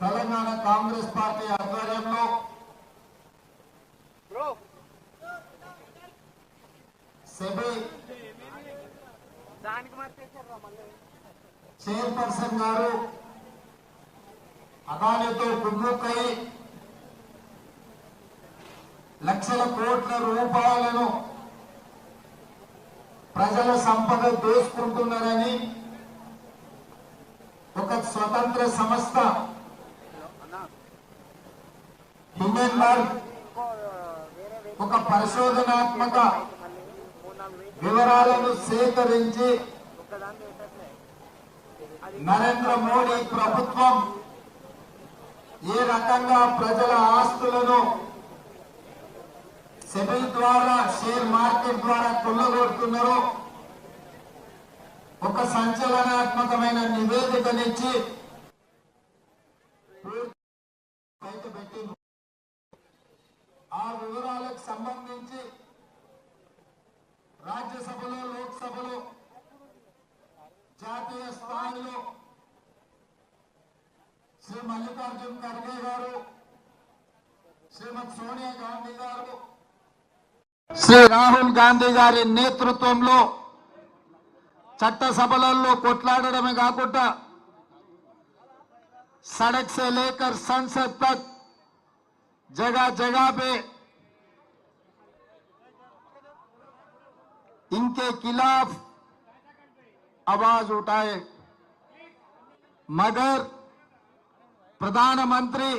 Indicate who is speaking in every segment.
Speaker 1: Telangana Congress party ఆధ్వర్యంలో SEBI chairperson గారు అదానితో కుమ్ముక్కై లక్షల కోట్ల రూపాయలను ప్రజల సంపద దోచుకుంటున్నారని ఒక స్వతంత్ర సంస్థ హిండెన్బర్గ్ ఒక పరిశోధనాత్మక వివరాలను సేకరించి నరేంద్ర మోడీ ప్రభుత్వం ఏ రకంగా ప్రజల ఆస్తులను సెబీ ద్వారా షేర్ మార్కెట్ ద్వారా కొల్లగొడుతున్నారో ఒక సంచలనాత్మకమైన నివేదికనిచ్చి బయటపెట్టింది. ఆ వివరాలకు సంబంధించి రాజ్యసభలో లోక్సభలో జాతీయ స్థాయిలో శ్రీ మల్లికార్జున్ ఖర్గే గారు, శ్రీమతి సోనియా గాంధీ గారు, శ్రీ రాహుల్ గాంధీ గారి నేతృత్వంలో చట్టసభలలో కొట్లాడడమే కాకుండా सड़क से लेकर संसद तक जगह जगह पे इनके खिलाफ आवाज उठाए, मगर प्रधानमंत्री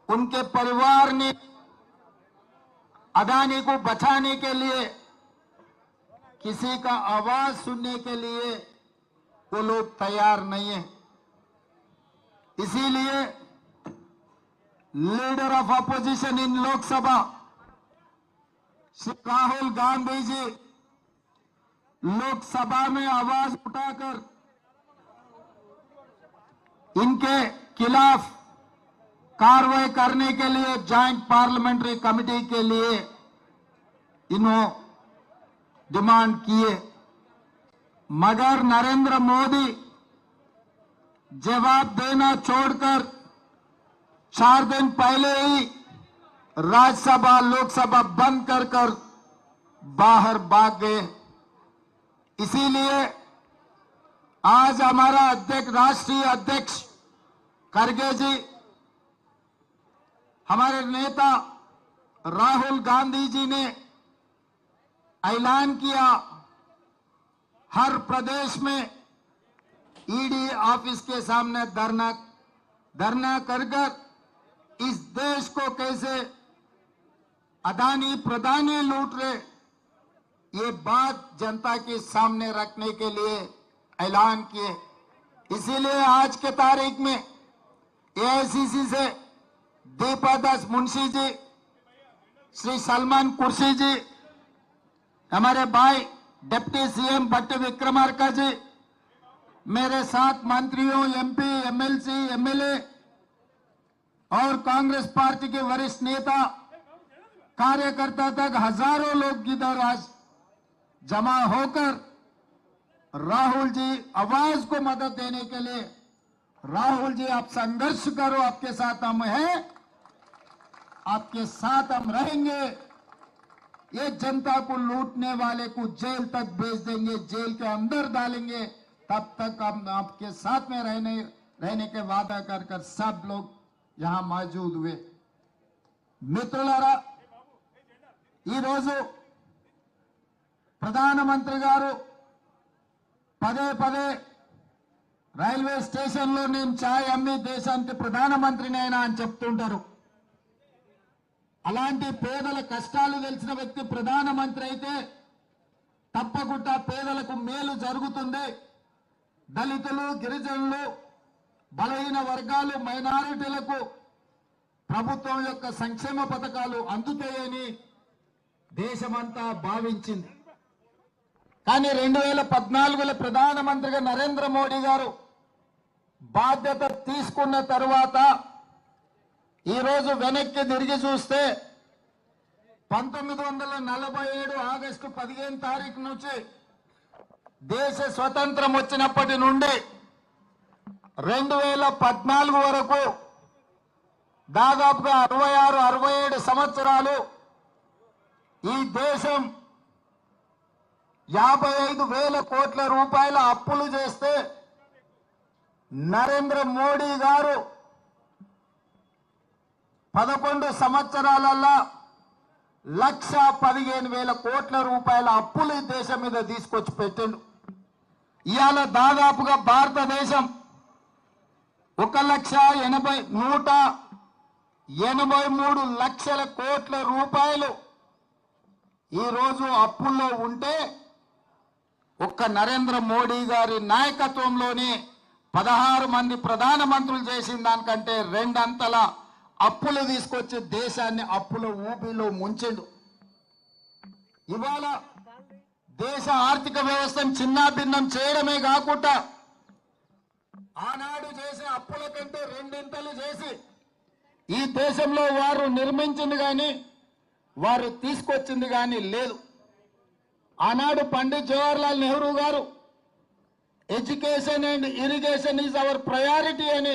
Speaker 1: उनके परिवार ने अदानी को बचाने के लिए किसी का आवाज सुनने के लिए वो लोग तैयार नहीं है। इसीलिए leader of opposition in Lok Sabha Shri Rahul Gandhi ji Lok Sabha में आवाज उठाकर इनके खिलाफ कार्रवाई करने के लिए जॉइंट पार्लियामेंट्री कमेटी के लिए इन्होंने डिमांड किए, मगर नरेंद्र मोदी जवाब देना छोड़कर 4 दिन पहले ही राज्यसभा लोकसभा बंद कर बाहर भाग गए। इसीलिए आज हमारा अध्यक्ष, राष्ट्रीय अध्यक्ष खरगे जी, हमारे नेता राहुल गांधी जी ने ऐलान किया हर प्रदेश में ईडी ऑफिस के सामने धरना कर इस देश को कैसे अदानी प्रधानी लूट रहे, ये बात जनता के सामने रखने के लिए ऐलान किए। इसीलिए आज के तारीख में एआईसीसी से दीपादास मुंशी जी, श्री सलमान कुर्सी जी, हमारे भाई डिप्टी सीएम भट्ट विक्रमार्का जी, मेरे साथ मंत्रियों, एमपी, एमएलसी, एमएलए और कांग्रेस पार्टी के वरिष्ठ नेता, कार्यकर्ता तक हजारों लोग इधर आज जमा होकर राहुल जी आवाज को मदद देने के लिए, राहुल जी आप संघर्ष करो, आपके साथ हम हैं, आपके साथ हम रहेंगे, ये जनता को लूटने वाले को जेल तक भेज देंगे, जेल के अंदर डालेंगे, तब तक हम आपके साथ में रहने के वादा कर सब लोग यहां मौजूद हुए। मित्रुलारा ఈ రోజు ప్రధానమంత్రి గారు పదే పదే రైల్వే స్టేషన్లో నేను ఛాయ్ అమ్మి దేశానికి ప్రధానమంత్రినైనా అని చెప్తుంటారు. అలాంటి పేదల కష్టాలు తెలిసిన వ్యక్తి ప్రధానమంత్రి అయితే తప్పకుండా పేదలకు మేలు జరుగుతుంది. దళితులు, గిరిజనులు, బలహీన వర్గాలు, మైనారిటీలకు ప్రభుత్వం యొక్క సంక్షేమ పథకాలు అందుతాయని దేశమంతా భావించింది. కానీ 2014లో ప్రధానమంత్రిగా నరేంద్ర మోడీ గారు బాధ్యత తీసుకున్న తర్వాత ఈరోజు వెనక్కి తిరిగి చూస్తే 1947 ఆగస్టు 15 తారీఖు నుంచి దేశ స్వతంత్రం వచ్చినప్పటి నుండి 2014 వరకు దాదాపుగా 66-67 సంవత్సరాలు ఈ దేశం 55,000 కోట్ల రూపాయల అప్పులు చేస్తే నరేంద్ర మోడీ గారు 11 సంవత్సరాలలో 1,15,000 కోట్ల రూపాయల అప్పులు ఈ దేశం మీద తీసుకొచ్చి పెట్టిండు. ఇవాళ దాదాపుగా భారతదేశం 1,83 లక్షల కోట్ల రూపాయలు ఈరోజు అప్పుల్లో ఉంటే ఒక్క నరేంద్ర మోడీ గారి నాయకత్వంలోనే 16 మంది ప్రధానమంత్రులు చేసిన దానికంటే 2 అంతల అప్పులు తీసుకొచ్చి దేశాన్ని అప్పుల ఊబిలో ముంచెండు. ఇవాళ దేశ ఆర్థిక వ్యవస్థను చిన్నాభిన్నం చేయడమే కాకుండా ఆనాడు చేసే అప్పుల కంటే 2 ఇంతలు చేసి ఈ దేశంలో వారు నిర్మించింది కానీ వారు తీసుకొచ్చింది కానీ లేదు. ఆనాడు పండిత్ జవహర్లాల్ నెహ్రూ గారు education and irrigation is our priority అని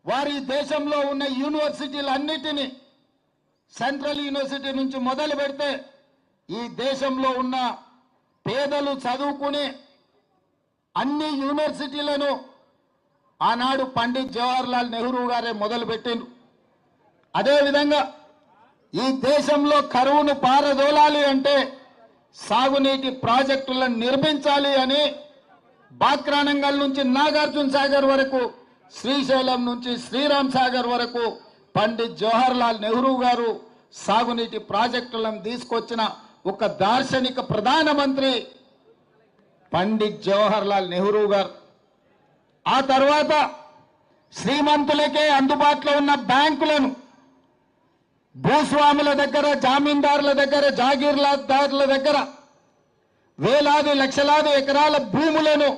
Speaker 1: వారి దేశంలో ఉన్న యూనివర్సిటీలన్నిటినీ సెంట్రల్ యూనివర్సిటీ నుంచి మొదలు పెడితే ఈ దేశంలో ఉన్న పేదలు చదువుకునే అన్ని యూనివర్సిటీలను ఆనాడు పండిత్ జవహర్లాల్ నెహ్రూ గారే మొదలుపెట్టిండ్రు. అదేవిధంగా ఈ దేశంలో కరువును పారదోలాలి అంటే సాగునీటి ప్రాజెక్టులను నిర్మించాలి అని బాక్రానంగల్ నుంచి నాగార్జున సాగర్ వరకు, శ్రీశైలం నుంచి శ్రీరామ్ సాగర్ వరకు పండిత్ జవహర్లాల్ నెహ్రూ గారు సాగునీటి ప్రాజెక్టులను తీసుకొచ్చిన ఒక దార్శనిక ప్రధానమంత్రి పండిత్ జవహర్లాల్ నెహ్రూ గారు. ఆ తర్వాత శ్రీమంతులకే అందుబాటులో ఉన్న బ్యాంకులను భూస్వాముల దగ్గర, జామీందారుల దగ్గర, జాగీర్దారుల దగ్గర వేలాది లక్షలాది ఎకరాల భూములను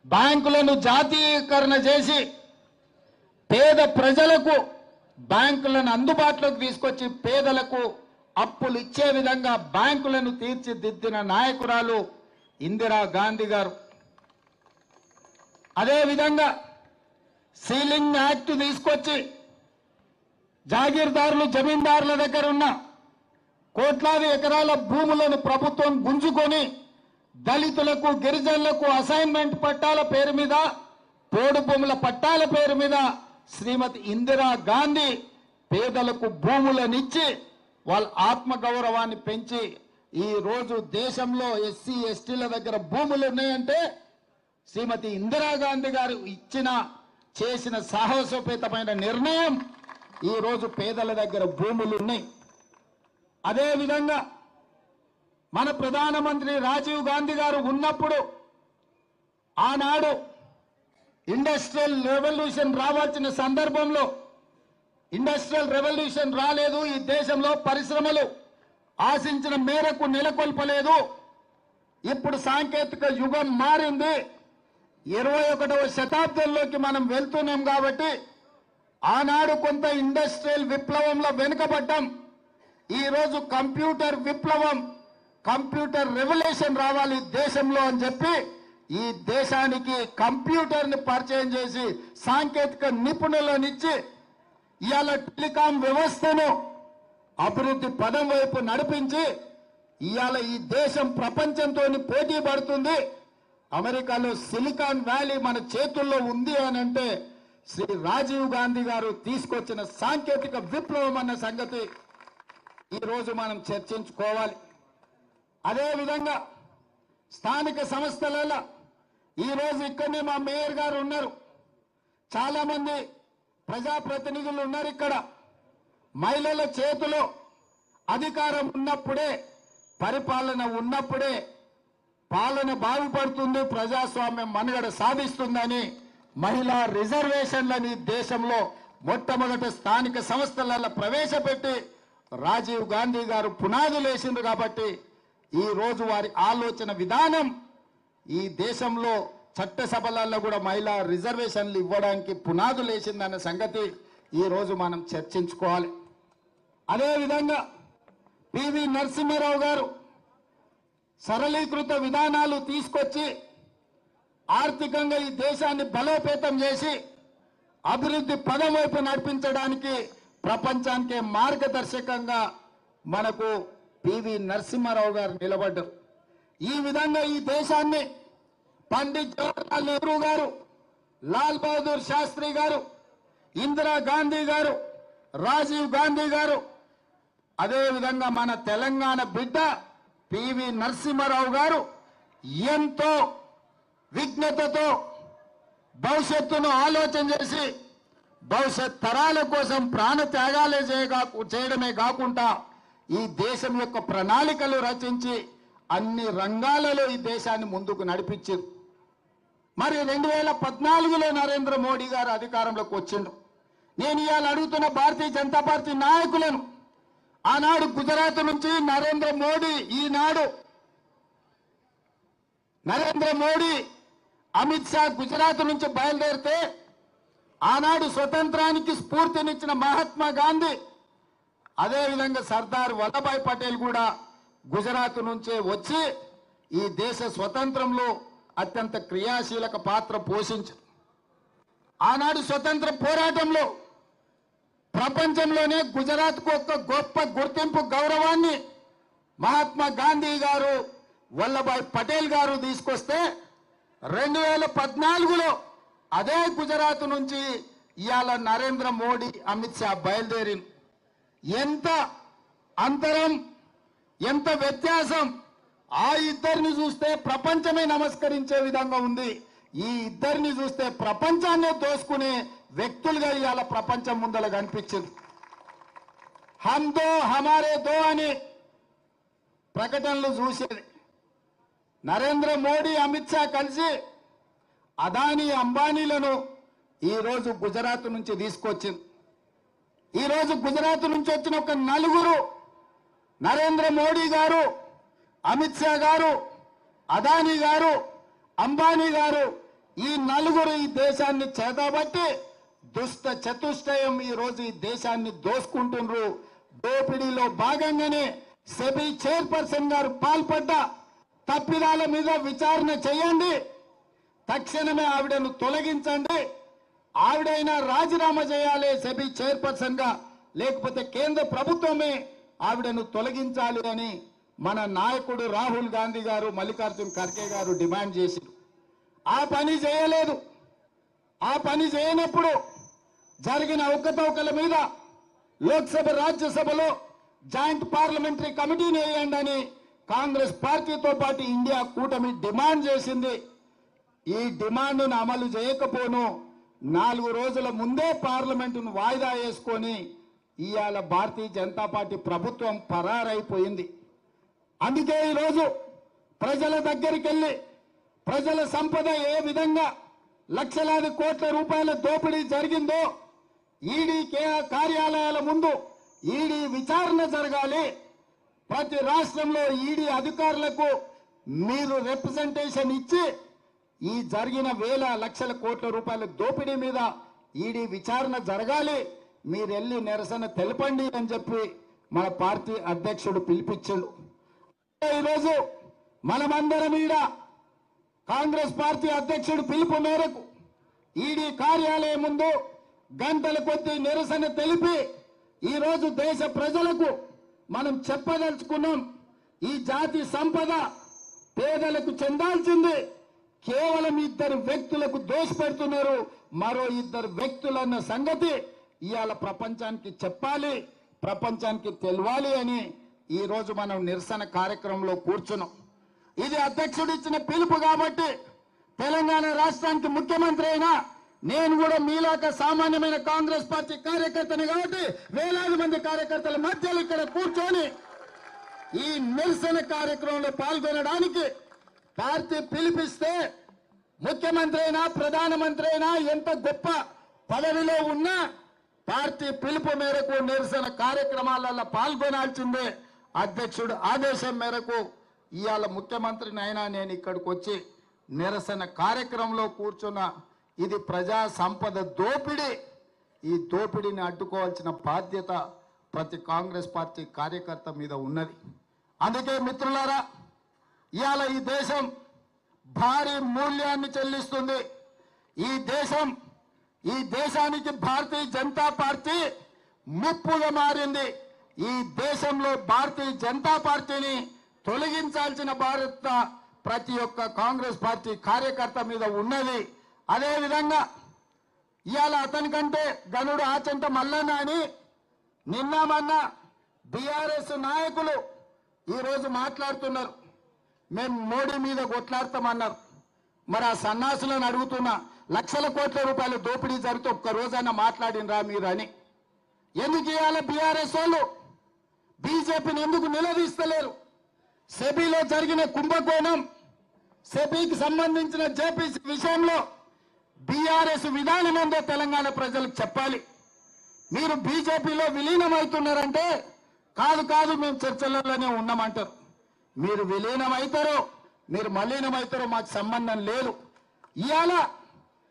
Speaker 1: బ్యాంకులను జాతీయకరణ చేసి పేద ప్రజలకు బ్యాంకులను అందుబాటులోకి తీసుకొచ్చి పేదలకు అప్పులు ఇచ్చే విధంగా బ్యాంకులను తీర్చిదిద్దిన నాయకురాలు ఇందిరా గాంధీ గారు. అదేవిధంగా సీలింగ్ యాక్ట్ తీసుకొచ్చి జాగీర్దారులు, జమీందారుల దగ్గర ఉన్న కోట్లాది ఎకరాల భూములను ప్రభుత్వం గుంజుకొని దళితులకు, గిరిజనులకు అసైన్మెంట్ పట్టాల పేరు మీద, పోడు భూముల పట్టాల పేరు మీద శ్రీమతి ఇందిరా గాంధీ పేదలకు భూములనిచ్చి వాళ్ళ ఆత్మగౌరవాన్ని పెంచి ఈ రోజు దేశంలో ఎస్సీ ఎస్టీల దగ్గర భూములు ఉన్నాయంటే శ్రీమతి ఇందిరాగాంధీ గారు చేసిన సాహసోపేతమైన నిర్ణయం. ఈ రోజు పేదల దగ్గర భూములు ఉన్నాయి. అదేవిధంగా మన ప్రధానమంత్రి రాజీవ్ గాంధీ గారు ఉన్నప్పుడు ఆనాడు ఇండస్ట్రియల్ రెవల్యూషన్ రావాల్సిన సందర్భంలో ఇండస్ట్రియల్ రెవల్యూషన్ రాలేదు. ఈ దేశంలో పరిశ్రమలు ఆశించిన మేరకు నెలకొల్పలేదు. ఇప్పుడు సాంకేతిక యుగం మారింది. 21వ శతాబ్దంలోకి మనం వెళ్తున్నాం కాబట్టి ఆనాడు కొంత ఇండస్ట్రియల్ విప్లవంలో వెనుకబడ్డాం. ఈరోజు కంప్యూటర్ విప్లవం, కంప్యూటర్ రెవల్యూషన్ రావాలి దేశంలో అని చెప్పి ఈ దేశానికి కంప్యూటర్ని పరిచయం చేసి సాంకేతిక నిపుణులనిచ్చి ఇవాళ టెలికాం వ్యవస్థను అభివృద్ధి పదం వైపు నడిపించి ఇవాళ ఈ దేశం ప్రపంచంతో పోటీ పడుతుంది. అమెరికాలో సిలికాన్ వ్యాలీ మన చేతుల్లో ఉంది అని అంటే శ్రీ రాజీవ్ గాంధీ గారు తీసుకొచ్చిన సాంకేతిక విప్లవం అన్న సంగతి ఈరోజు మనం చర్చించుకోవాలి. అదేవిధంగా స్థానిక సంస్థలలో ఈరోజు ఇక్కడనే మా మేయర్ గారు ఉన్నారు, చాలా మంది ప్రజాప్రతినిధులు ఉన్నారు. ఇక్కడ మహిళల చేతిలో అధికారం ఉన్నప్పుడే, పరిపాలన ఉన్నప్పుడే పాలన బాగుపడుతుంది, ప్రజాస్వామ్యం మనుగడ సాధిస్తుందని మహిళా రిజర్వేషన్లని దేశంలో మొట్టమొదటి స్థానిక సంస్థలలో ప్రవేశపెట్టి రాజీవ్ గాంధీ గారు పునాదులు వేసిండ్రు కాబట్టి ఈ రోజు వారి ఆలోచన విధానం ఈ దేశంలో చట్టసభలలో కూడా మహిళా రిజర్వేషన్లు ఇవ్వడానికి పునాదులు వేసిందన్న సంగతి ఈ రోజు మనం చర్చించుకోవాలి. అదేవిధంగా పివి నరసింహారావు గారు సరళీకృత విధానాలు తీసుకొచ్చి ఆర్థికంగా ఈ దేశాన్ని బలోపేతం చేసి అభివృద్ధి పదం వైపు నడిపించడానికి ప్రపంచానికే మార్గదర్శకంగా మనకు పివి నరసింహారావు గారు నిలబడ్డారు. ఈ విధంగా ఈ దేశాన్ని పండిత్ జవహర్లాల్ నెహ్రూ గారు, లాల్ బహదూర్ శాస్త్రి గారు, ఇందిరా గాంధీ గారు, రాజీవ్ గాంధీ గారు, అదేవిధంగా మన తెలంగాణ బిడ్డ పివి నరసింహారావు గారు ఎంతో విజ్ఞతతో భవిష్యత్తును ఆలోచన చేసి భవిష్యత్ తరాల కోసం ప్రాణ త్యాగాలే చేయడమే కాకుండా ఈ దేశం యొక్క ప్రణాళికలు రచించి అన్ని రంగాలలో ఈ దేశాన్ని ముందుకు నడిపించారు. మరి 2014లో నరేంద్ర మోడీ గారు అధికారంలోకి వచ్చిండు. నేను ఇవాళ అడుగుతున్న భారతీయ జనతా పార్టీ నాయకులను, ఆనాడు గుజరాత్ నుంచి నరేంద్ర మోడీ అమిత్ షా గుజరాత్ నుంచి బయలుదేరితే ఆనాడు స్వతంత్రానికి స్ఫూర్తినిచ్చిన మహాత్మా గాంధీ, అదేవిధంగా సర్దార్ వల్లభాయ్ పటేల్ కూడా గుజరాత్ నుంచే వచ్చి ఈ దేశ స్వతంత్రంలో అత్యంత క్రియాశీలక పాత్ర పోషించారు. ఆనాడు స్వతంత్ర పోరాటంలో ప్రపంచంలోనే గుజరాత్కు ఒక గొప్ప గుర్తింపు గౌరవాన్ని మహాత్మా గాంధీ గారు, వల్లభాయ్ పటేల్ గారు తీసుకొస్తే 2014లో అదే గుజరాత్ నుంచి ఇవాళ నరేంద్ర మోడీ, అమిత్ షా బయలుదేరి ఎంత అంతరం, ఎంత వ్యత్యాసం! ఆ ఇద్దరిని చూస్తే ప్రపంచమే నమస్కరించే విధంగా ఉంది. ఈ ఇద్దరిని చూస్తే ప్రపంచాన్ని దోసుకునే వ్యక్తులుగా ఇవాళ ప్రపంచం ముందర కనిపించింది. హమ్ దో హమారే దో అని ప్రకటనలు చూసేది. నరేంద్ర మోడీ, అమిత్ షా కలిసి అదానీ, అంబానీలను ఈరోజు గుజరాత్ నుంచి తీసుకొచ్చింది. ఈరోజు గుజరాత్ నుంచి వచ్చిన ఒక నలుగురు, నరేంద్ర మోడీ గారు, అమిత్ షా గారు, అదానీ గారు, అంబానీ గారు, ఈ నలుగురు ఈ దేశాన్ని చేతబట్టి దుష్ట చతుష్టయం ఈరోజు ఈ దేశాన్ని దోసుకుంటున్నారు. దోపిడీలో భాగంగానే సెబీ చైర్పర్సన్ గారు పాల్పడ్డ తప్పిదాల మీద విచారణ చేయండి, తక్షణమే ఆవిడను తొలగించండి, ఆవిడైనా రాజీనామా చేయాలి సెబీ చైర్పర్సన్ గా, లేకపోతే కేంద్ర ప్రభుత్వమే ఆవిడను తొలగించాలి అని మన నాయకుడు రాహుల్ గాంధీ గారు, మల్లికార్జున్ ఖర్గే గారు డిమాండ్ చేశారు. ఆ పని చేయలేదు. ఆ పని చేయనప్పుడు జరిగిన అవకతవకల మీద లోక్సభ, రాజ్యసభలో జాయింట్ పార్లమెంటరీ కమిటీని వేయండి అని కాంగ్రెస్ పార్టీతో పాటు ఇండియా కూటమి డిమాండ్ చేసింది. ఈ డిమాండ్ను అమలు చేయకపోను 4 రోజుల ముందే పార్లమెంటును వాయిదా వేసుకొని ఇవాళ భారతీయ జనతా పార్టీ ప్రభుత్వం పరారైపోయింది. అందుకే ఈరోజు ప్రజల దగ్గరికి వెళ్ళి ప్రజల సంపద ఏ విధంగా లక్షలాది కోట్ల రూపాయల దోపిడీ జరిగిందో ఈడీ కార్యాలయాల ముందు ఈడీ విచారణ జరగాలి. ప్రతి రాష్ట్రంలో ఈడీ అధికారులకు మీరు రిప్రజెంటేషన్ ఇచ్చి ఈ జరిగిన వేల లక్షల కోట్ల రూపాయల దోపిడీ మీద ఈడీ విచారణ జరగాలి, మీరు వెళ్ళి నిరసన తెలపండి అని చెప్పి మన పార్టీ అధ్యక్షుడు పిలిపించాడు. ఈరోజు మనమందరం ఈడ కాంగ్రెస్ పార్టీ అధ్యక్షుడు పిలుపు మేరకు ఈడీ కార్యాలయం ముందు గంటల కొద్దీ నిరసన తెలిపి ఈరోజు దేశ ప్రజలకు మనం చెప్పదలుచుకున్నాం, ఈ జాతి సంపద పేదలకు చెందాల్సింది కేవలం 2 వ్యక్తులకు దోషపెడుతున్నారు. మరో 2 వ్యక్తులన్న సంగతి ఇవాళ ప్రపంచానికి చెప్పాలి, ప్రపంచానికి తెలవాలి అని ఈ రోజు మనం నిరసన కార్యక్రమంలో కూర్చున్నాం. ఇది అధ్యక్షుడు ఇచ్చిన పిలుపు కాబట్టి తెలంగాణ రాష్ట్రానికి ముఖ్యమంత్రి అయినా నేను కూడా మీలాక సామాన్యమైన కాంగ్రెస్ పార్టీ కార్యకర్తని కాబట్టి వేలాది మంది కార్యకర్తల మధ్యలో ఇక్కడ కూర్చొని ఈ నిరసన కార్యక్రమంలో పాల్గొనడానికి పార్టీ పిలిపిస్తే ముఖ్యమంత్రి అయినా ప్రధానమంత్రి అయినా ఎంత గొప్ప పదవిలో ఉన్నా పార్టీ పిలుపు మేరకు నిరసన కార్యక్రమాలలో పాల్గొనాల్సిందే అధ్యక్షుడు ఆదేశం మేరకు ఇవాళ ముఖ్యమంత్రిని అయినా నేను ఇక్కడికి వచ్చి నిరసన కార్యక్రమంలో కూర్చున్న. ఇది ప్రజా సంపద దోపిడీ. ఈ దోపిడీని అడ్డుకోవాల్సిన బాధ్యత ప్రతి కాంగ్రెస్ పార్టీ కార్యకర్త మీద ఉన్నది. అందుకే మిత్రులారా, ఇవాళ ఈ దేశం భారీ మూల్యాన్ని చెల్లిస్తుంది. ఈ దేశానికి భారతీయ జనతా పార్టీ ముప్పుగా మారింది. ఈ దేశంలో భారతీయ జనతా పార్టీని తొలగించాల్సిన బాధ్యత ప్రతి ఒక్క కాంగ్రెస్ పార్టీ కార్యకర్త మీద ఉన్నది. అదేవిధంగా ఇవాళ అతనికంటే గనుడు ఆచంట మల్లన్న అని నిన్న మొన్న బీఆర్ఎస్ నాయకులు ఈరోజు మాట్లాడుతున్నారు. మేము మోడీ మీద కొట్లాడతామన్నారు. మరి ఆ సన్నాసులను అడుగుతున్నా, లక్షల కోట్ల రూపాయల దోపిడీ జరిగితే ఒక్క రోజైనా మాట్లాడినరా మీరు అని. ఎందుకు ఇవాళ బీఆర్ఎస్ వాళ్ళు బీజేపీని ఎందుకు నిలదీస్తలేరు? సెబీలో జరిగిన కుంభకోణం, సెబీకి సంబంధించిన జేపీసీ విషయంలో బీఆర్ఎస్ విధానం ఏందో తెలంగాణ ప్రజలకు చెప్పాలి. మీరు బీజేపీలో విలీనమవుతున్నారంటే కాదు మేము చర్చలలోనే ఉన్నామంటారు. మీరు విలీనమవుతారో మీరు మలీనమవుతారో మాకు సంబంధం లేదు. ఇవాళ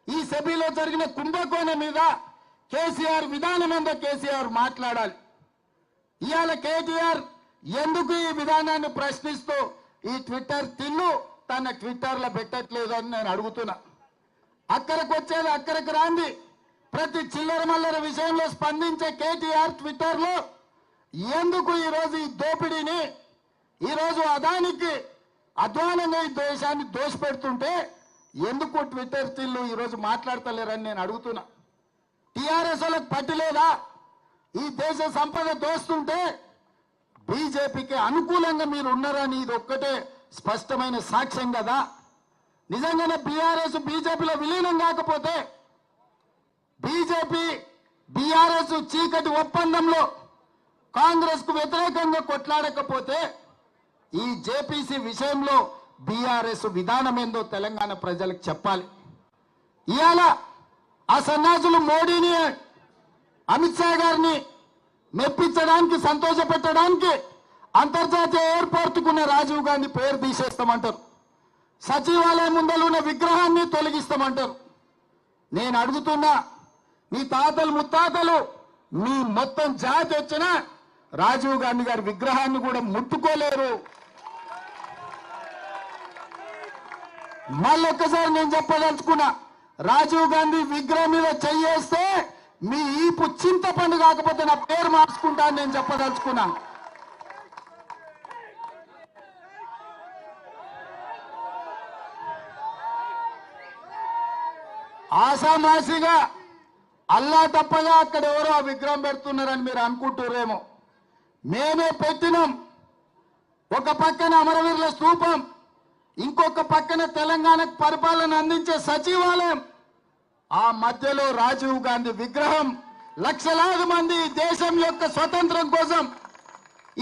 Speaker 1: ఈ సెబీలో జరిగిన కుంభకోణం మీద కేసీఆర్ విధానం ఏందో కేసీఆర్ మాట్లాడాలి. ఇవాళ కేటీఆర్ ఎందుకు ఈ విధానాన్ని ప్రశ్నిస్తూ ఈ ట్విట్టర్ తిన్ను తన ట్విట్టర్లో పెట్టట్లేదు అని నేను అడుగుతున్నా. అక్కడికి వచ్చేది అక్కడికి రాంది. ప్రతి చిల్లర మల్లర విషయంలో స్పందించే కేటీఆర్ ట్విట్టర్లో ఎందుకు ఈరోజు ఈ దోపిడీని, ఈరోజు అదానికి అధ్వానంగా ఈ దేశాన్ని దోషపెడుతుంటే ఎందుకు ట్విట్టర్ తిల్లు ఈరోజు మాట్లాడతలేరని నేను అడుగుతున్నా. టీఆర్ఎస్ వాళ్ళకి పట్టిలేదా? ఈ దేశ సంపద దోస్తుంటే బీజేపీకి అనుకూలంగా మీరు ఉన్నారని ఇది ఒక్కటే స్పష్టమైన సాక్ష్యం కదా. నిజంగానే బీఆర్ఎస్ బీజేపీలో విలీనం కాకపోతే, బీఆర్ఎస్ చీకటి ఒప్పందంలో కాంగ్రెస్ కు వ్యతిరేకంగా కొట్లాడకపోతే ఈ జేపీసీ విషయంలో బీఆర్ఎస్ విధానం ఏందో తెలంగాణ ప్రజలకు చెప్పాలి. ఇవాళ ఆ సన్నాసులు మోడీని, అమిత్ షా గారిని మెప్పించడానికి, సంతోషపెట్టడానికి అంతర్జాతీయ ఎయిర్పోర్టుకున్న రాజీవ్ గాంధీ పేరు తీసేస్తామంటారు. సచివాలయం ముందర ఉన్న విగ్రహాన్ని తొలగిస్తామంటారు. నేను అడుగుతున్నా, మీ తాతలు ముత్తాతలు మీ మొత్తం జాతి వచ్చిన రాజీవ్ గాంధీ గారి విగ్రహాన్ని కూడా ముట్టుకోలేరు. మళ్ళొక్కసారి నేను చెప్పదలుచుకున్నా, రాజీవ్ గాంధీ విగ్రహం మీద చెయ్యేస్తే మీ ఈపు చింతపండు కాకపోతే నా పేరు మార్చుకుంటా అని నేను చెప్పదలుచుకున్నా. ఆసామాసిగా అల్లా తప్పగా అక్కడ ఎవరో ఆ విగ్రహం పెడుతున్నారని మీరు అనుకుంటున్నారేమో. మేమే పెట్టినాం. ఒక పక్కన అమరవీరుల స్తూపం, ఇంకొక పక్కన తెలంగాణకు పరిపాలన అందించే సచివాలయం, ఆ మధ్యలో రాజీవ్ గాంధీ విగ్రహం. లక్షలాది మంది దేశం యొక్క స్వతంత్రం కోసం,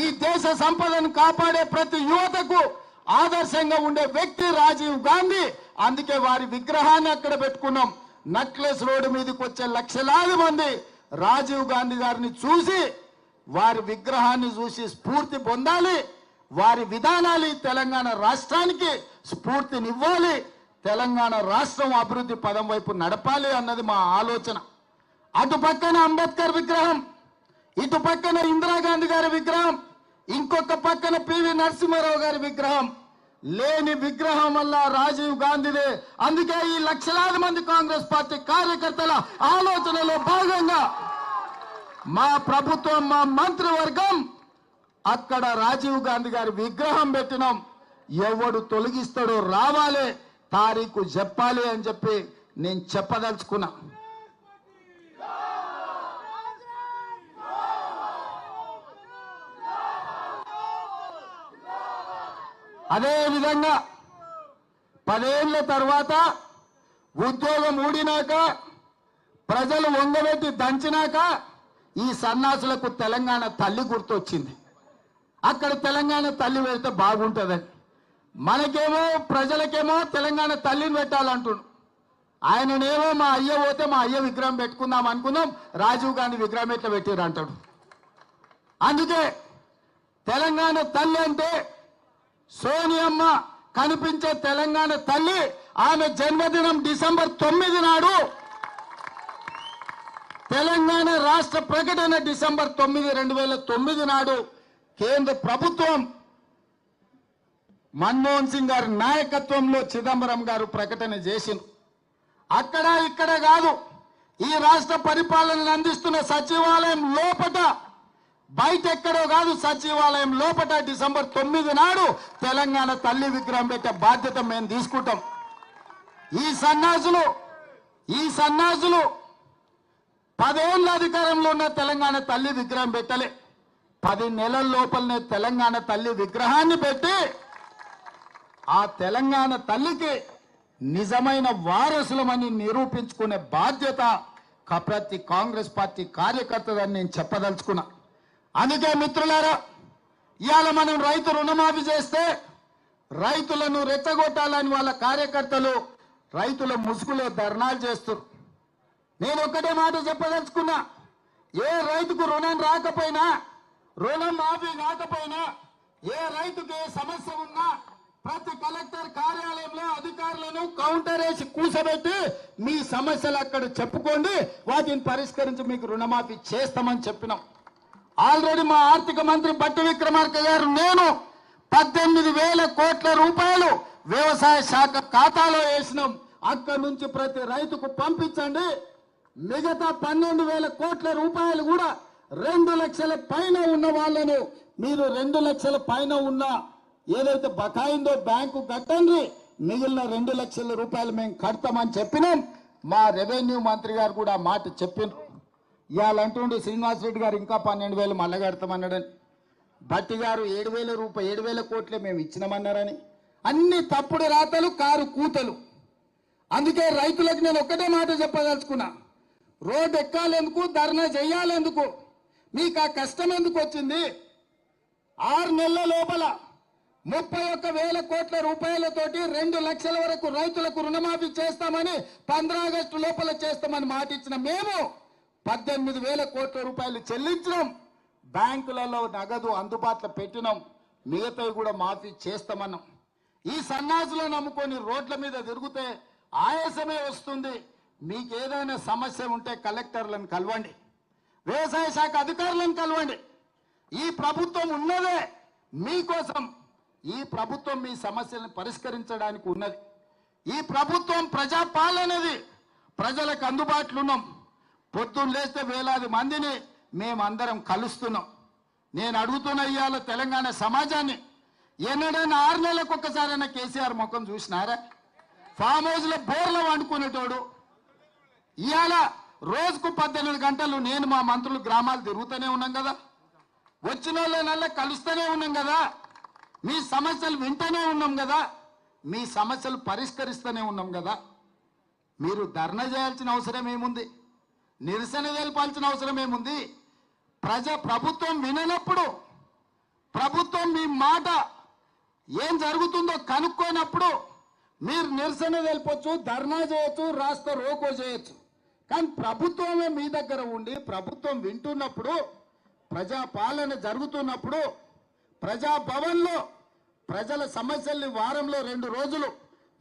Speaker 1: ఈ దేశ సంపదను కాపాడే ప్రతి యువతకు ఆదర్శంగా ఉండే వ్యక్తి రాజీవ్ గాంధీ. అందుకే వారి విగ్రహాన్ని అక్కడ పెట్టుకున్నాం. నక్లెస్ రోడ్డు మీదకి వచ్చే లక్షలాది మంది రాజీవ్ గాంధీ గారిని చూసి, వారి విగ్రహాన్ని చూసి స్ఫూర్తి పొందాలి. వారి విధానాలు తెలంగాణ రాష్ట్రానికి స్ఫూర్తినివ్వాలి. తెలంగాణ రాష్ట్రం అభివృద్ధి పదం వైపు నడపాలి అన్నది మా ఆలోచన. అటు పక్కన అంబేద్కర్ విగ్రహం, ఇటు పక్కన ఇందిరాగాంధీ గారి విగ్రహం, ఇంకొక పక్కన పివి నరసింహారావు గారి విగ్రహం. లేని విగ్రహం వల్ల రాజీవ్ గాంధీదే. అందుకే ఈ లక్షలాది మంది కాంగ్రెస్ పార్టీ కార్యకర్తల ఆలోచనలో భాగంగా మా ప్రభుత్వం, మా మంత్రివర్గం అక్కడ రాజీవ్ గాంధీ గారి విగ్రహం పెట్టినాం. ఎవడు తొలగిస్తాడో రావాలి, తారీఖు చెప్పాలి అని చెప్పి నేను చెప్పదలుచుకున్నా. అదే విధంగా 10 ఏళ్ల తర్వాత ఉద్యోగం ఊడినాక, ప్రజలు వంగబెట్టి దంచినాక ఈ సన్నాసులకు తెలంగాణ తల్లి గుర్తొచ్చింది. అక్కడ తెలంగాణ తల్లి పెడితే బాగుంటుందని. మనకేమో ప్రజలకేమో తెలంగాణ తల్లిని పెట్టాలంటున్నాడు. ఆయననేమో మా అయ్య పోతే మా అయ్య విగ్రహం పెట్టుకుందాం అనుకున్నాం, రాజీవ్ గాంధీ విగ్రహం ఎట్లా పెట్టారు అంటాడు. అందుకే తెలంగాణ తల్లి అంటే సోనియమ్మ కనిపించే తెలంగాణ తల్లి. ఆమె జన్మదినం డిసెంబర్ 9 నాడు, తెలంగాణ రాష్ట్ర ప్రకటన డిసెంబర్ 9, 2009 నాడు కేంద్ర ప్రభుత్వం మన్మోహన్ సింగ్ గారి నాయకత్వంలో చిదంబరం గారు ప్రకటన చేసింది. అక్కడ ఇక్కడ కాదు, ఈ రాష్ట్ర పరిపాలనను అందిస్తున్న సచివాలయం లోపట, బయట ఎక్కడో కాదు, సచివాలయం లోపట డిసెంబర్ 9 నాడు తెలంగాణ తల్లి విగ్రహం పెట్టే బాధ్యత మేము తీసుకుంటాం. ఈ సన్నాసులు 10 ఏళ్ళ అధికారంలో ఉన్న తెలంగాణ తల్లి విగ్రహం పెట్టలే. 10 నెలల లోపలనే తెలంగాణ తల్లి విగ్రహాన్ని పెట్టి ఆ తెలంగాణ తల్లికి నిజమైన వారసులమని నిరూపించుకునే బాధ్యత ప్రతి కాంగ్రెస్ పార్టీ కార్యకర్తదని నేను చెప్పదలుచుకున్నా. అందుకే మిత్రులారా, ఇవాళ మనం రైతు రుణమాఫీ చేస్తే రైతులను రెచ్చగొట్టాలని వాళ్ళ కార్యకర్తలు రైతుల ముసుగులో ధర్నాలు చేస్తారు. నేను ఒక్కటే మాట చెప్పదలుచుకున్నా, ఏ రైతుకు రుణం రాకపోయినా, రుణం మాఫీ కాకపోయినా, ఏ రైతుకు ఏ సమస్య ఉన్నా ప్రతి కలెక్టర్ కార్యాలయంలో అధికారులను కౌంటర్ వేసి కూర్చోబెట్టి మీ సమస్యలు అక్కడ చెప్పుకోండి, వాటిని పరిష్కరించి మీకు రుణమాఫీ చేస్తామని చెప్పినాం. ఆల్రెడీ మా ఆర్థిక మంత్రి బట్టి విక్రమార్క గారు నేను 18,000 కోట్ల రూపాయలు వ్యవసాయ శాఖ ఖాతాలో వేసినాం. అక్కడి నుంచి ప్రతి రైతుకు పంపించండి. మిగతా 12,000 కోట్ల రూపాయలు కూడా 2 లక్షల పైన ఉన్న వాళ్ళను మీరు 2 లక్షల పైన ఉన్న ఏదైతే బకాయిందో బ్యాంకు కట్టండి, మిగిలిన 2 లక్షల రూపాయలు మేము కడతామని చెప్పినాం. మా రెవెన్యూ మంత్రి గారు కూడా మాట చెప్పిండ్రు. ఇవాళ అంటుండే శ్రీనివాసరెడ్డి గారు ఇంకా 12,000 మళ్ళా కడతామన్నాడని, భట్టి గారు 7,000 కోట్లే మేము ఇచ్చినామన్నారని. అన్ని తప్పుడు రాతలు, కారు కూతలు. అందుకే రైతులకు నేను ఒక్కటే మాట చెప్పదలుచుకున్నా, రోడ్డు ఎక్కాలెందుకు, ధర్నా చెయ్యాలెందుకు, మీకు ఆ కష్టం ఎందుకు వచ్చింది? 6 నెలల లోపల 31,000 కోట్ల రూపాయలతోటి 2 లక్షల వరకు రైతులకు రుణమాఫీ చేస్తామని 15 ఆగస్టు లోపల చేస్తామని మాట ఇచ్చిన మేము 18,000 కోట్ల రూపాయలు చెల్లించినాం. బ్యాంకులలో నగదు అందుబాటులో పెట్టినాం. మిగతావి కూడా మాఫీ చేస్తామన్నాం. ఈ సన్నాసులను నమ్ముకొని రోడ్ల మీద తిరిగితే ఆయాసమే వస్తుంది. మీకు ఏదైనా సమస్య ఉంటే కలెక్టర్లను కలవండి, వ్యవసాయ శాఖ అధికారులను కలవండి. ఈ ప్రభుత్వం ఉన్నదే మీకోసం. ఈ ప్రభుత్వం మీ సమస్యలను పరిష్కరించడానికి ఉన్నది. ఈ ప్రభుత్వం ప్రజాపాలనది, ప్రజలకు అందుబాటులో ఉన్నాం. పొద్దున్న లేస్తే వేలాది మందిని మేమందరం కలుస్తున్నాం. నేను అడుగుతున్న ఇవాళ తెలంగాణ సమాజాన్ని, ఎన్నడైనా 6 నెలలకు ఒక్కసారైనా కేసీఆర్ ముఖం చూసినారా? ఫామ్ హౌస్ లో బోర్లో వండుకునేటోడు ఇవాళ రోజుకు 18 గంటలు నేను మా మంత్రులు గ్రామాలు తిరుగుతూనే ఉన్నాం కదా, వచ్చిన వాళ్ళనల్లా కలుస్తూనే ఉన్నాం కదా, మీ సమస్యలు వింటూనే ఉన్నాం కదా, మీ సమస్యలు పరిష్కరిస్తూనే ఉన్నాం కదా. మీరు ధర్నా చేయాల్సిన అవసరం ఏముంది? నిరసన తెలపాల్సిన అవసరం ఏముంది? ప్రభుత్వం విననప్పుడు, ప్రభుత్వం మీ మాట ఏం జరుగుతుందో కనుక్కోనప్పుడు మీరు నిరసన తెలపొచ్చు, ధర్నా చేయొచ్చు, రాస్తా రోకో చేయొచ్చు. కానీ ప్రభుత్వమే మీ దగ్గర ఉండి ప్రభుత్వం వింటున్నప్పుడు, ప్రజాపాలన జరుగుతున్నప్పుడు, ప్రజాభవన్లో ప్రజల సమస్యల్ని వారంలో 2 రోజులు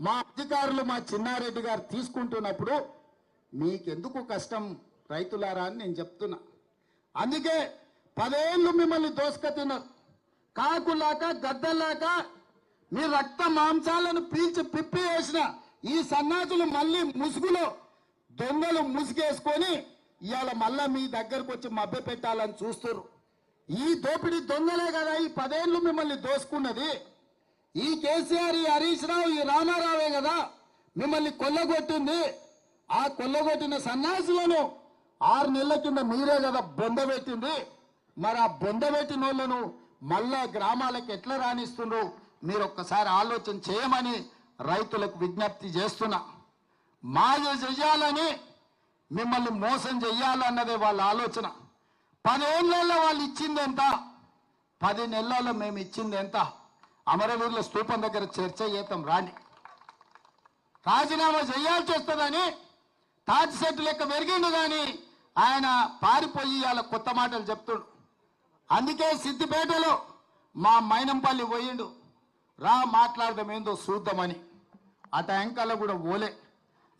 Speaker 1: మా అధికారులు, మా చిన్నారెడ్డి గారు తీసుకుంటున్నప్పుడు మీకెందుకు కష్టం రైతులారా అని నేను చెప్తున్నా. అందుకే 10 ఏళ్ళు మిమ్మల్ని దోసుక తిన్నారు. కాకులాక గద్దలాక మీ రక్త మాంసాలను పీల్చి పిప్పి వేసిన ఈ సన్నాసులు మళ్ళీ ముసుగులో దొంగలు ముసుగేసుకొని ఇవాళ మళ్ళా మీ దగ్గరకు వచ్చి మభ్య పెట్టాలని చూస్తారు. ఈ దోపిడీ దొంగలే కదా ఈ 10 ఏళ్ళు మిమ్మల్ని దోసుకున్నది. ఈ కేసీఆర్, ఈ హరీష్ రావు, ఈ రామారావే కదా మిమ్మల్ని కొల్లగొట్టింది. ఆ కొల్లగొట్టిన సన్యాసులను 6 నెలల కింద మీరే కదా బొందబెట్టింది. మరి ఆ బొందబెట్టిన వాళ్ళను మళ్ళా గ్రామాలకు ఎట్లా రాణిస్తుండ్రు మీరు ఒక్కసారి ఆలోచన చేయమని రైతులకు విజ్ఞప్తి చేస్తున్నా. మాయ చెయ్యాలని, మిమ్మల్ని మోసం చెయ్యాలన్నదే వాళ్ళ ఆలోచన. 10 ఏళ్ళలో వాళ్ళు ఇచ్చింది ఎంత, 10 నెలల్లో మేము ఇచ్చింది ఎంత? అమరవీరుల స్తూపం దగ్గర చర్చ చేద్దాం రాండి. రాజీనామా చేయాల్సి వస్తుందని తాటి సెట్టు లెక్క పెరిగిండు కానీ ఆయన పారిపోయి ఇవాళ కొత్త మాటలు చెప్తుండు. అందుకే సిద్దిపేటలో మా మైనంపల్లి పోయిండు, రా మాట్లాడదాం ఏందో చూద్దామని. అట అంకల్లో కూడా ఓలే.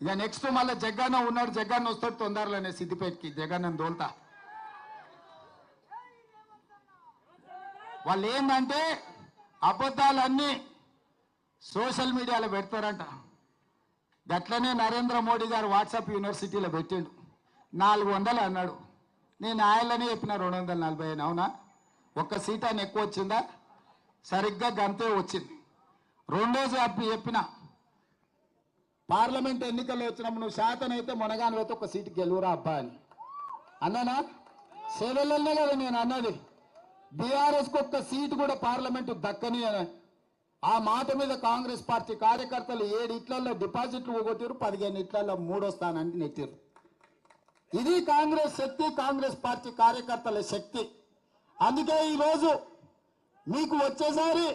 Speaker 1: ఇక నెక్స్ట్ మళ్ళీ జగన్న ఉన్నాడు, జగన్న వస్తాడు తొందరలోనే సిద్దిపేటకి, జగన్న దోల్తా. వాళ్ళు ఏంటంటే అబద్ధాలన్నీ సోషల్ మీడియాలో పెడతారంట. గట్లనే నరేంద్ర మోడీ గారు వాట్సాప్ యూనివర్సిటీలో పెట్టిండు, 400 అన్నాడు. నేను ఆయననే చెప్పిన 240 అవునా? ఒక్క సీట్ అని ఎక్కువ వచ్చిందా? సరిగ్గా గంతే వచ్చింది. రెండోసి చెప్పిన పార్లమెంట్ ఎన్నికల్లో వచ్చినప్పుడు నువ్వు శాతనైతే మొనగాను అయితే ఒక సీటు గెలువురా అబ్బా అని అన్నానా? సేవలనే కదా నేను అన్నది. బీఆర్ఎస్కి ఒక్క సీటు కూడా పార్లమెంటు దక్కని అని. ఆ మాట మీద కాంగ్రెస్ పార్టీ కార్యకర్తలు 7 ఇట్లలో డిపాజిట్లు పోగొట్టారు, 15 ఇట్లలో 3వ స్థానానికి నెట్టారు. ఇది కాంగ్రెస్ శక్తి, కాంగ్రెస్ పార్టీ కార్యకర్తల శక్తి. అందుకే ఈరోజు మీకు వచ్చేసారి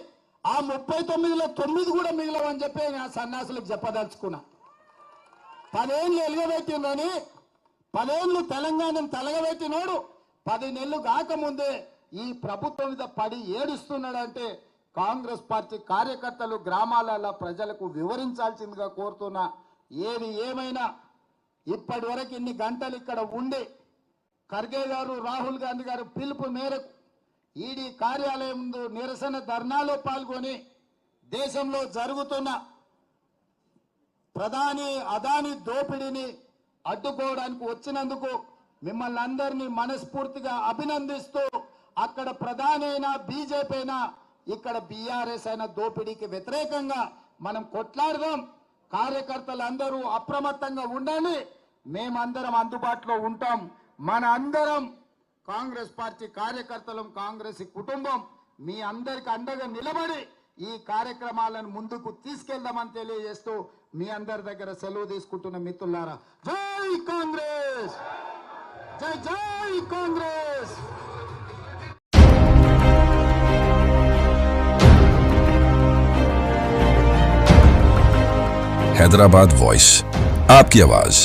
Speaker 1: ఆ 39లో 9 కూడా మిగిలవని చెప్పి ఆ సన్యాసులకు చెప్పదలుచుకున్నా. 10 ఏళ్ళు ఎలుగబెట్టిందని, 10 ఏళ్ళు తెలంగాణను తలగబెట్టినోడు 10 నెలలు కాకముందే ఈ ప్రభుత్వం మీద పడి ఏడుస్తున్నాడంటే కాంగ్రెస్ పార్టీ కార్యకర్తలు గ్రామాలలో ప్రజలకు వివరించాల్సిందిగా కోరుతున్నా. ఏది ఏమైనా ఇప్పటి వరకు ఇన్ని గంటలు ఇక్కడ ఉండి ఖర్గే గారు, రాహుల్ గాంధీ గారు పిలుపు మేరకు ఈడీ కార్యాలయం ముందు నిరసన ధర్నాలో పాల్గొని దేశంలో జరుగుతున్న ప్రధాని అదాని దోపిడీని అడ్డుకోవడానికి వచ్చినందుకు మిమ్మల్ని అందరినీ మనస్ఫూర్తిగా అభినందిస్తూ, అక్కడ ప్రధాని అయినా బీజేపీ అయినా ఇక్కడ బీఆర్ఎస్ అయినా దోపిడీకి వ్యతిరేకంగా మనం కొట్లాడదాం. కార్యకర్తలందరూ అప్రమత్తంగా ఉండాలి. మేమందరం అందుబాటులో ఉంటాం. మన అందరం కాంగ్రెస్ పార్టీ కార్యకర్తలం, కాంగ్రెస్ కుటుంబం మీ అందరికి అండగా నిలబడి ఈ కార్యక్రమాలను ముందుకు తీసుకెళ్దామని తెలియజేస్తూ మీ అందరి దగ్గర సెలవు తీసుకుంటున్న మిత్రులారా, జై కాంగ్రెస్, జై జై కాంగ్రెస్.
Speaker 2: हैदराबाद वॉइस, आपकी आवाज।